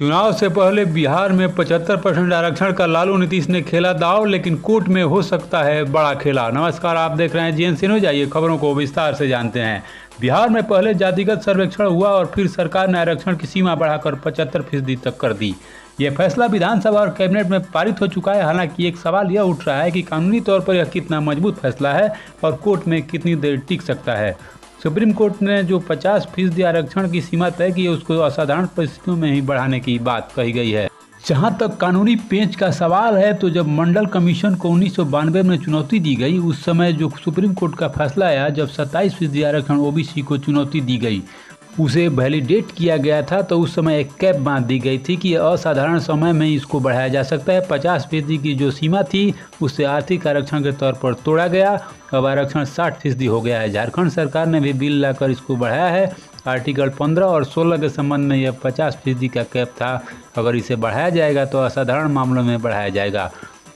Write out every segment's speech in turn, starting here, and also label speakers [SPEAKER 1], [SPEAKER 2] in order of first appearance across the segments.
[SPEAKER 1] चुनाव से पहले बिहार में 75% आरक्षण का लालू नीतीश ने खेला दांव, लेकिन कोर्ट में हो सकता है बड़ा खेला। नमस्कार, आप देख रहे हैं जीएनसी न्यूज। आइए खबरों को विस्तार से जानते हैं। बिहार में पहले जातिगत सर्वेक्षण हुआ और फिर सरकार ने आरक्षण की सीमा बढ़ाकर 75% तक कर दी। यह फैसला विधानसभा और कैबिनेट में पारित हो चुका है। हालांकि एक सवाल यह उठ रहा है कि कानूनी तौर पर यह कितना मजबूत फैसला है और कोर्ट में कितनी देर टिक सकता है। सुप्रीम कोर्ट ने जो 50% आरक्षण की सीमा तय की है, उसको असाधारण परिस्थितियों में ही बढ़ाने की बात कही गई है। जहां तक कानूनी पेंच का सवाल है, तो जब मंडल कमीशन को 1992 में चुनौती दी गई, उस समय जो सुप्रीम कोर्ट का फैसला आया, जब 27% आरक्षण ओबीसी को चुनौती दी गई, उसे वैलिडेट किया गया था, तो उस समय एक कैप बांध दी गई थी कि असाधारण समय में इसको बढ़ाया जा सकता है। 50% की जो सीमा थी, उससे आर्थिक आरक्षण के तौर पर तोड़ा गया। अब आरक्षण 60% हो गया है। झारखंड सरकार ने भी बिल लाकर इसको बढ़ाया है। आर्टिकल 15 और 16 के संबंध में यह 50% का कैप था। अगर इसे बढ़ाया जाएगा तो असाधारण मामलों में बढ़ाया जाएगा।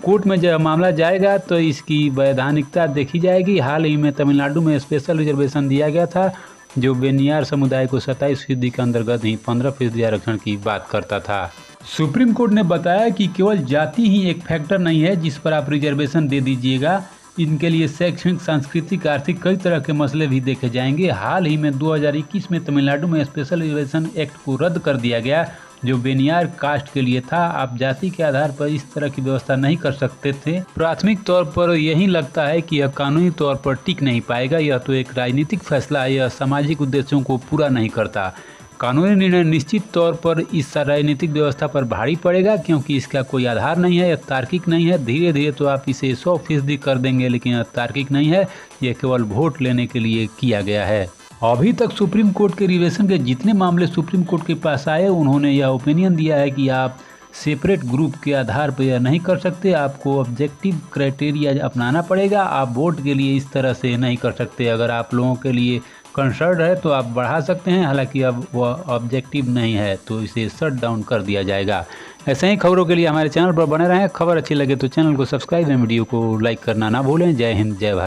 [SPEAKER 1] कोर्ट में जब मामला जाएगा तो इसकी वैधानिकता देखी जाएगी। हाल ही में तमिलनाडु में स्पेशल रिजर्वेशन दिया गया था, जो बेनियार समुदाय को 27% के अंतर्गत ही 15% आरक्षण की बात करता था। सुप्रीम कोर्ट ने बताया कि केवल जाति ही एक फैक्टर नहीं है जिस पर आप रिजर्वेशन दे दीजिएगा। इनके लिए शैक्षणिक, सांस्कृतिक, आर्थिक कई तरह के मसले भी देखे जाएंगे। हाल ही में 2021 में तमिलनाडु में स्पेशल रिजर्वेशन एक्ट को रद्द कर दिया गया, जो बेनियार कास्ट के लिए था। आप जाति के आधार पर इस तरह की व्यवस्था नहीं कर सकते थे। प्राथमिक तौर पर यही लगता है कि यह कानूनी तौर पर टिक नहीं पाएगा। यह तो एक राजनीतिक फैसला है, यह सामाजिक उद्देश्यों को पूरा नहीं करता। कानूनी निर्णय निश्चित तौर पर इस राजनीतिक व्यवस्था पर भारी पड़ेगा, क्योंकि इसका कोई आधार नहीं है, यह तार्किक नहीं है। धीरे धीरे तो आप इसे 100% कर देंगे, लेकिन यह तार्किक नहीं है। यह केवल वोट लेने के लिए किया गया है। अभी तक सुप्रीम कोर्ट के रिजर्वेशन के जितने मामले सुप्रीम कोर्ट के पास आए, उन्होंने यह ओपिनियन दिया है कि आप सेपरेट ग्रुप के आधार पर यह नहीं कर सकते। आपको ऑब्जेक्टिव क्राइटेरिया अपनाना पड़ेगा। आप वोट के लिए इस तरह से नहीं कर सकते। अगर आप लोगों के लिए कंसर्न है तो आप बढ़ा सकते हैं। हालांकि अब वह ऑब्जेक्टिव नहीं है, तो इसे शट डाउन कर दिया जाएगा। ऐसे ही खबरों के लिए हमारे चैनल पर बने रहें। खबर अच्छी लगे तो चैनल को सब्सक्राइब एवं वीडियो को लाइक करना ना भूलें। जय हिंद, जय भारत।